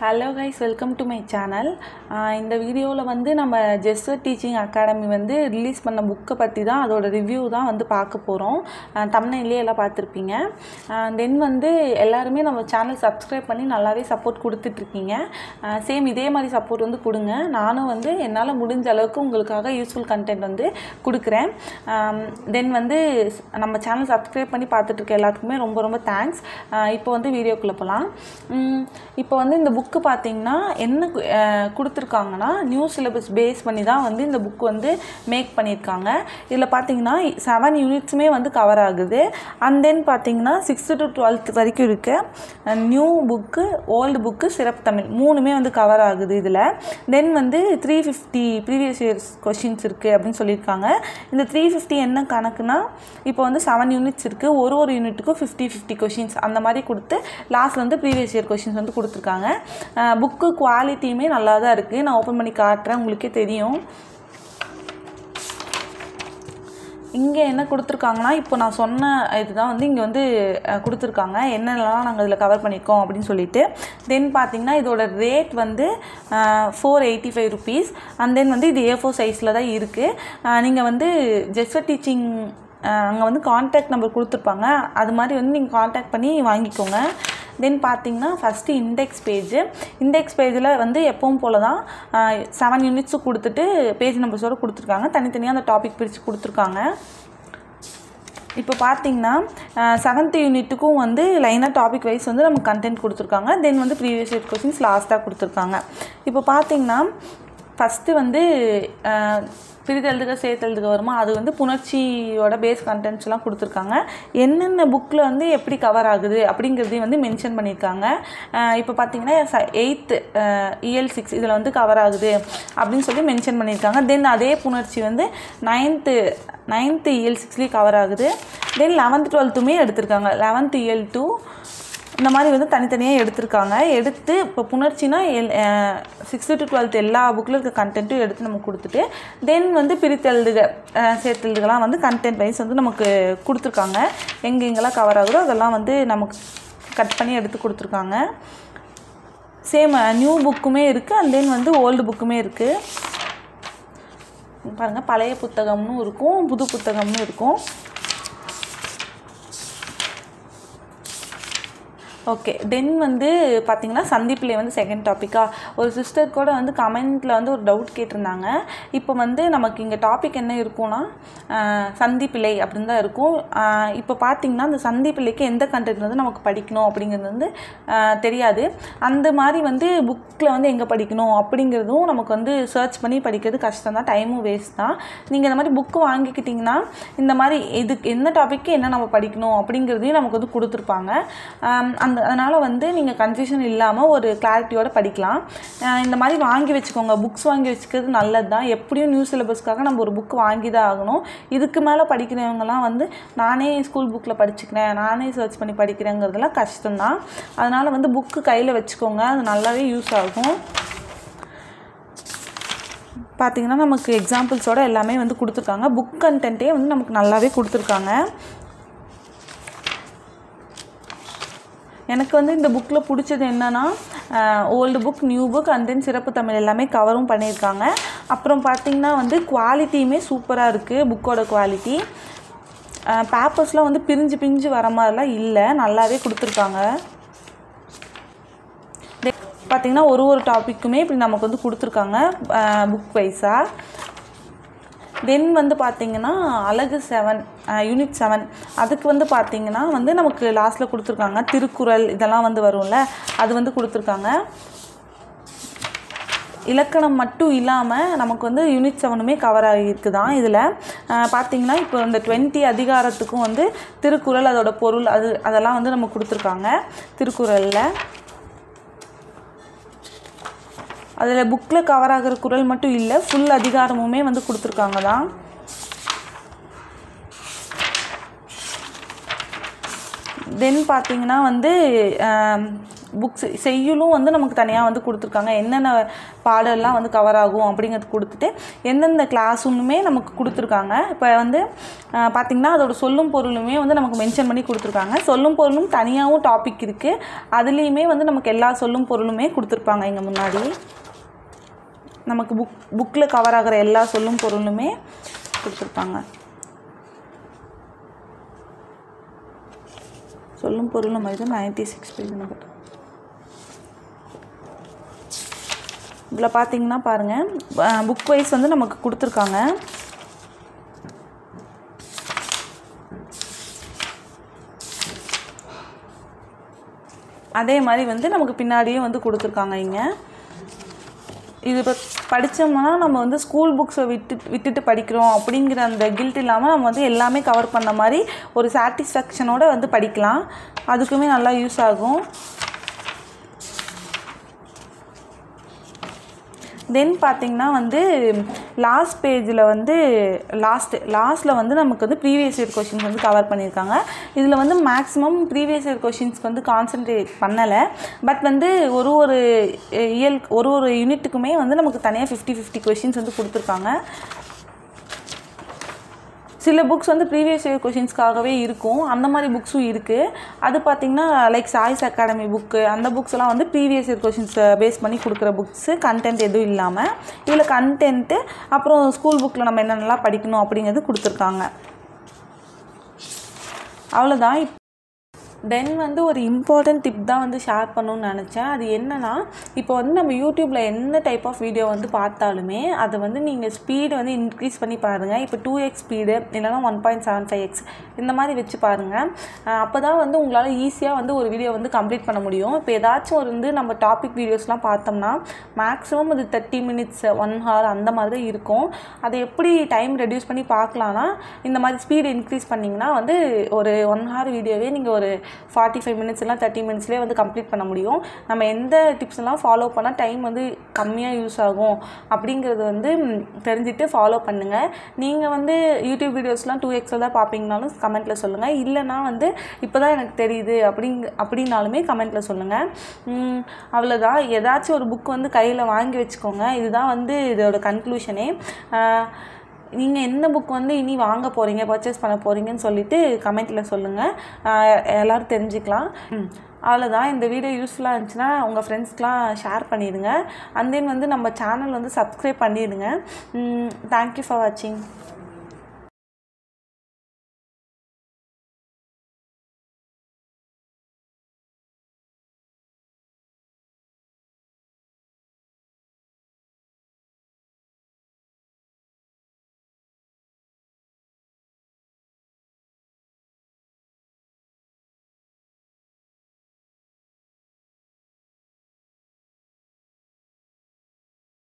Hello guys, welcome to my channel. இந்த வீடியோவில் வந்து நம்ம ஜெஸ்வர்ட் டீச்சிங் அகாடமி வந்து ரிலீஸ் பண்ண புக்கை பற்றி தான், அதோட ரிவ்யூ தான் வந்து பார்க்க போகிறோம். தம்ப்நெயிலே எல்லாம் பார்த்துருப்பீங்க. தென் வந்து எல்லாருமே நம்ம சேனல் சப்ஸ்கிரைப் பண்ணி நல்லாவே சப்போர்ட் கொடுத்துட்ருக்கீங்க. சேம் இதே மாதிரி சப்போர்ட் வந்து கொடுங்க. நானும் வந்து என்னால் முடிஞ்ச அளவுக்கு உங்களுக்காக யூஸ்ஃபுல் கண்டென்ட் வந்து கொடுக்குறேன். தென் வந்து நம்ம சேனல் சப்ஸ்கிரைப் பண்ணி பார்த்துட்ருக்க எல்லாத்துக்குமே ரொம்ப ரொம்ப தேங்க்ஸ். இப்போ வந்து வீடியோக்குள்ளே போகலாம். இப்போ வந்து இந்த புக்கு பார்த்தீங்கன்னா என்ன கொடுத்துருக்காங்கன்னா, நியூ சிலபஸ் பேஸ் பண்ணி தான் வந்து இந்த புக் வந்து மேக் பண்ணியிருக்காங்க. இதில் பார்த்தீங்கன்னா 7 யூனிட்ஸுமே வந்து கவர் ஆகுது. அண்ட் தென் பார்த்தீங்கன்னா 6th to 12th வரைக்கும் இருக்கு. நியூ புக்கு, ஓல்டு புக்கு, சிறப்பு தமிழ் மூணுமே வந்து கவர் ஆகுது இதில். தென் வந்து 350 ப்ரீவியஸ் இயர்ஸ் கொஷின்ஸ் இருக்குது அப்படின்னு சொல்லியிருக்காங்க. இந்த 350 என்ன கணக்குனா, இப்போ வந்து 7 யூனிட்ஸ் இருக்குது. ஒரு யூனிட்டுக்கும் 50 கொஷின்ஸ் அந்த மாதிரி கொடுத்து லாஸ்ட்டில் வந்து ப்ரீவியஸ் இயர் கொஷின்ஸ் வந்து கொடுத்துருக்காங்க. புக்கு குவாலிட்டியுமே நல்லா தான் இருக்குது. நான் ஓப்பன் பண்ணி காட்டுறேன், உங்களுக்கே தெரியும். இங்கே என்ன கொடுத்துருக்காங்கன்னா, இப்போ நான் சொன்ன இதுதான் வந்து இங்கே வந்து கொடுத்துருக்காங்க, என்னென்னலாம் நாங்கள் இதில் கவர் பண்ணியிருக்கோம் அப்படின்னு சொல்லிட்டு. தென் பார்த்தீங்கன்னா இதோட ரேட் வந்து 485 rupees. அண்ட் தென் வந்து இது A4 சைஸில் தான் இருக்குது. நீங்கள் வந்து ஜெஸ்வர்ட் டீச்சிங் அங்கே வந்து கான்டாக்ட் நம்பர் கொடுத்துருப்பாங்க, அது மாதிரி வந்து நீங்கள் கான்டாக்ட் பண்ணி வாங்கிக்கோங்க. தென் பார்த்தீங்கன்னா ஃபஸ்ட்டு இண்டெக்ஸ் பேஜில் வந்து எப்பவும் போல் தான் 7 யூனிட்ஸும் கொடுத்துட்டு பேஜ் நம்பர்ஸோடு கொடுத்துருக்காங்க. தனித்தனியாக அந்த டாபிக் பிரித்து கொடுத்துருக்காங்க. இப்போ பார்த்தீங்கன்னா 7th யூனிட்டுக்கும் வந்து லைனாக டாபிக் வைஸ் வந்து நமக்கு கண்டென்ட் கொடுத்துருக்காங்க. தென் வந்து ப்ரீவியஸ் இயர் கொஸ்டின்ஸ் லாஸ்ட்டாக கொடுத்துருக்காங்க. இப்போ பார்த்தீங்கன்னா ஃபஸ்ட்டு வந்து பிரித்தெழுதுக சேர்த்தெழுதுக வருமா, அது வந்து புணர்ச்சியோட பேஸ் கண்டென்ட்ஸ்லாம் கொடுத்துருக்காங்க. என்னென்ன புக்கில் வந்து எப்படி கவர் ஆகுது அப்படிங்கிறதையும் வந்து மென்ஷன் பண்ணியிருக்காங்க. இப்போ பார்த்தீங்கன்னா 8th EL 6 இதில் வந்து கவர் ஆகுது அப்படின்னு சொல்லி மென்ஷன் பண்ணியிருக்காங்க. தென் அதே புணர்ச்சி வந்து 9th EL 6லேயும் கவர் ஆகுது. தென் 11th 12th எடுத்திருக்காங்க. 11th EL 2 இந்த மாதிரி வந்து தனித்தனியாக எடுத்திருக்காங்க. எடுத்து இப்போ புணர்ச்சினா 6th to 12th எல்லா புக்கில் இருக்க கண்டென்ட்டும் எடுத்து நமக்கு கொடுத்துட்டு, தென் வந்து பிரித்தெழுதுக சேர்த்தெழுதுகலாம் வந்து கண்டென்ட் வைஸ் வந்து நமக்கு கொடுத்துருக்காங்க. எங்கெங்கெல்லாம் கவர் ஆகுதோ அதெல்லாம் வந்து நமக்கு கட் பண்ணி எடுத்து கொடுத்துருக்காங்க. சேம் நியூ புக்குமே இருக்குது, அண்ட் தென் வந்து ஓல்டு புக்குமே இருக்குது. பாருங்கள், பழைய புத்தகம்னு இருக்கும், புது புத்தகம்னு இருக்கும். ஓகே, தென் வந்து பார்த்திங்கன்னா சந்திப்பிலே வந்து செகண்ட் டாப்பிக்காக ஒரு சிஸ்டர் கூட வந்து கமெண்ட்டில் வந்து ஒரு டவுட் கேட்டிருந்தாங்க. இப்போ வந்து நமக்கு இங்கே டாபிக் என்ன இருக்கும்னா சந்திப்பிலை அப்படின்னு தான் இருக்கும். இப்போ பார்த்திங்கன்னா அந்த சந்திப்பிலைக்கு எந்த கண்டென்ட் வந்து நமக்கு படிக்கணும் அப்படிங்கிறது வந்து தெரியாது. அந்த மாதிரி வந்து புக்கில் வந்து எங்கே படிக்கணும் அப்படிங்கிறதும் நமக்கு வந்து சர்ச் பண்ணி படிக்கிறது கஷ்டம் தான், டைமும் வேஸ்ட் தான். நீங்கள் இந்த மாதிரி புக்கு வாங்கிக்கிட்டிங்கன்னா இந்த மாதிரி இதுக்கு என்ன டாப்பிக்கு என்ன நம்ம படிக்கணும் அப்படிங்கிறதையும் நமக்கு வந்து கொடுத்துருப்பாங்க. அதனால் வந்து நீங்கள் கன்ஃபியூஷன் இல்லாமல் ஒரு கிளாரிட்டியோடு படிக்கலாம். இந்த மாதிரி வாங்கி வச்சுக்கோங்க. புக்ஸ் வாங்கி வச்சுக்கிறது நல்லது தான். எப்படியும் நியூ சிலபஸ்க்காக நம்ம ஒரு புக்கு வாங்கி தான் ஆகணும். இதுக்கு மேலே படிக்கிறவங்கலாம் வந்து நானே ஸ்கூல் புக்கில் படிச்சுக்கிறேன், நானே சர்ச் பண்ணி படிக்கிறேங்கிறதுலாம் கஷ்டம்தான். அதனால் வந்து புக்கு கையில் வச்சுக்கோங்க, அது நல்லாவே யூஸ் ஆகும். பார்த்திங்கன்னா நமக்கு எக்ஸாம்பிள்ஸோடு எல்லாமே வந்து கொடுத்துருக்காங்க. புக் கண்டென்ட்டே வந்து நமக்கு நல்லாவே கொடுத்துருக்காங்க. எனக்கு வந்து இந்த புக்கில் பிடிச்சது என்னென்னா, old book, new book, and then சிறப்பு தமிழ் எல்லாமே கவரும் பண்ணியிருக்காங்க. அப்புறம் பார்த்திங்கன்னா வந்து குவாலிட்டியுமே சூப்பராக இருக்குது. புக்கோட குவாலிட்டி பேப்பர்ஸ்லாம் வந்து பிரிஞ்சு வர மாதிரிலாம் இல்லை, நல்லாவே கொடுத்துருக்காங்க. பார்த்திங்கன்னா ஒரு டாப்பிக்குமே இப்படி நமக்கு வந்து கொடுத்துருக்காங்க புக் வைஸாக. தென் வந்து பார்த்திங்கன்னா அழகு 7 யூனிட் 7 அதுக்கு வந்து பார்த்திங்கன்னா வந்து நமக்கு லாஸ்ட்டில் கொடுத்துருக்காங்க திருக்குறள் இதெல்லாம் வந்து வரும்ல, அது வந்து கொடுத்துருக்காங்க. இலக்கணம் மட்டும் இல்லாமல் நமக்கு வந்து யூனிட் 7மே கவர் ஆகியிருக்கு தான். இதில் பார்த்திங்கன்னா இப்போ இந்த 20 அதிகாரத்துக்கும் வந்து திருக்குறள், அதோட பொருள், அதெல்லாம் வந்து நமக்கு கொடுத்துருக்காங்க திருக்குறளில். அதில் புக்கில் கவர் ஆகிற குறள் மட்டும் இல்லை, ஃபுல் அதிகாரமுமே வந்து கொடுத்துருக்காங்க தான். தென் பார்த்திங்கன்னா வந்து புக்ஸ் செய்யுளும் வந்து நமக்கு தனியாக வந்து கொடுத்துருக்காங்க. என்னென்ன பாடெல்லாம் வந்து கவர் ஆகும் அப்படிங்கிறது கொடுத்துட்டு எந்தெந்த கிளாஸுமே நமக்கு கொடுத்துருக்காங்க. இப்போ வந்து பார்த்திங்கன்னா அதோட சொல்லும் பொருளுமே வந்து நமக்கு மென்ஷன் பண்ணி கொடுத்துருக்காங்க. சொல்லும் பொருளும் தனியாகவும் டாபிக் இருக்குது. அதுலேயுமே வந்து நமக்கு எல்லா சொல்லும் பொருளுமே கொடுத்துருப்பாங்க. இங்கே முன்னாடி நமக்கு புக்கில் கவர் ஆகிற எல்லா சொல்லும் பொருளுமே கொடுத்துருப்பாங்க. சொல்லும் பொருள் நம்ம இது 96 பேஜ் நம்பர். இதில் பார்த்தீங்கன்னா பாருங்கள், புக் வைஸ் வந்து நமக்கு கொடுத்துருக்காங்க. அதே மாதிரி வந்து நமக்கு பின்னாடியும் வந்து கொடுத்துருக்காங்க. இங்கே இது இப்போ படித்தோம்னா நம்ம வந்து ஸ்கூல் புக்ஸை விட்டுட்டு படிக்கிறோம் அப்படிங்கிற அந்த கில்ட் இல்லாமல் நம்ம வந்து எல்லாமே கவர் பண்ண மாதிரி ஒரு சாட்டிஸ்ஃபேக்ஷனோடு வந்து படிக்கலாம். அதுக்குமே நல்லா யூஸ் ஆகும். தென் பார்த்திங்கன்னா வந்து லாஸ்ட் பேஜில் வந்து லாஸ்ட்டில் வந்து நமக்கு வந்து ப்ரீவியஸ் இயர் கொஷின்ஸ் வந்து கவர் பண்ணியிருக்காங்க. இதில் வந்து மேக்ஸிமம் ப்ரீவியஸ் இயர் கொஷின்ஸ்க்கு வந்து கான்சன்ட்ரேட் பண்ணலை. பட் வந்து ஒரு யூனிட்டுக்குமே வந்து நமக்கு தனியாக 50 கொஷின்ஸ் வந்து கொடுத்துருக்காங்க. சில புக்ஸ் வந்து ப்ரீவியஸ் இயர் கொஷின்ஸ்க்காகவே இருக்கும். அந்த மாதிரி புக்ஸும் இருக்குது. அது பார்த்திங்கன்னா லைக் சாய்ஸ் அகாடமி புக்கு, அந்த புக்ஸ் எல்லாம் வந்து ப்ரீவியஸ் இயர் கொஷின்ஸை பேஸ் பண்ணி கொடுக்குற புக்ஸு. கண்டென்ட் எதுவும் இல்லாமல் இதில் கண்டென்ட்டு அப்புறம் ஸ்கூல் புக்கில் நம்ம என்னென்னலாம் படிக்கணும் அப்படிங்கிறது கொடுத்துருக்காங்க. அவ்வளோதான். தென் வந்து ஒரு இம்பார்ட்டன்ட் டிப் தான் வந்து ஷேர் பண்ணணும்னு நினச்சேன். அது என்னென்னா, இப்போ வந்து நம்ம யூடியூப்பில் என்ன டைப் ஆஃப் வீடியோ வந்து பார்த்தாலுமே அதை வந்து நீங்கள் ஸ்பீடு வந்து இன்க்ரீஸ் பண்ணி பாருங்கள். இப்போ 2x ஸ்பீடு இல்லைனா 1.75x இந்த மாதிரி வச்சு பாருங்கள். அப்போ தான் வந்து உங்களால் ஈஸியாக வந்து ஒரு வீடியோ வந்து கம்ப்ளீட் பண்ண முடியும். இப்போ ஏதாச்சும் ஒரு வந்து நம்ம டாபிக் வீடியோஸ்லாம் பார்த்தோம்னா மேக்ஸிமம் அது 30 மினிட்ஸ் 1 hour அந்த மாதிரி தான் இருக்கும். அதை எப்படி டைம் ரெடியூஸ் பண்ணி பார்க்கலான்னா, இந்த மாதிரி ஸ்பீடு இன்க்ரீஸ் பண்ணிங்கன்னா வந்து ஒரு 1 hour வீடியோவே நீங்கள் ஒரு 45 மினிட்ஸ் இல்லை 30 மினிட்ஸ்லேயே வந்து கம்ப்ளீட் பண்ண முடியும். நம்ம எந்த டிப்ஸ் எல்லாம் ஃபாலோ பண்ணால் டைம் வந்து கம்மியாக யூஸ் ஆகும் அப்படிங்கிறது வந்து தெரிஞ்சுட்டு ஃபாலோ பண்ணுங்கள். நீங்கள் வந்து யூடியூப் வீடியோஸ்லாம் 2x தான் பார்ப்பீங்கனாலும் கமெண்ட்டில் சொல்லுங்கள். இல்லைனா வந்து இப்போ தான் எனக்கு தெரியுது அப்படின்னாலுமே கமெண்ட்டில் சொல்லுங்கள். அவ்வளோதான். ஏதாச்சும் ஒரு புக் வந்து கையில் வாங்கி வச்சுக்கோங்க. இதுதான் வந்து இதோட கன்க்ளூஷனே. நீங்கள் என்ன புக் வந்து இனி வாங்க போகிறீங்க, பர்ச்சேஸ் பண்ண போகிறீங்கன்னு சொல்லிவிட்டு கமெண்ட்டில் சொல்லுங்கள். எல்லோரும் தெரிஞ்சுக்கலாம். அவ்வளோதான். இந்த வீடியோ யூஸ்ஃபுல்லாக இருந்துச்சுன்னா உங்கள் ஃப்ரெண்ட்ஸ்க்கெலாம் ஷேர் பண்ணிடுங்க. அண்ட் தென் வந்து நம்ம சேனல் வந்து சப்ஸ்கிரைப் பண்ணிடுங்க. தேங்க்யூ ஃபார் வாட்சிங்.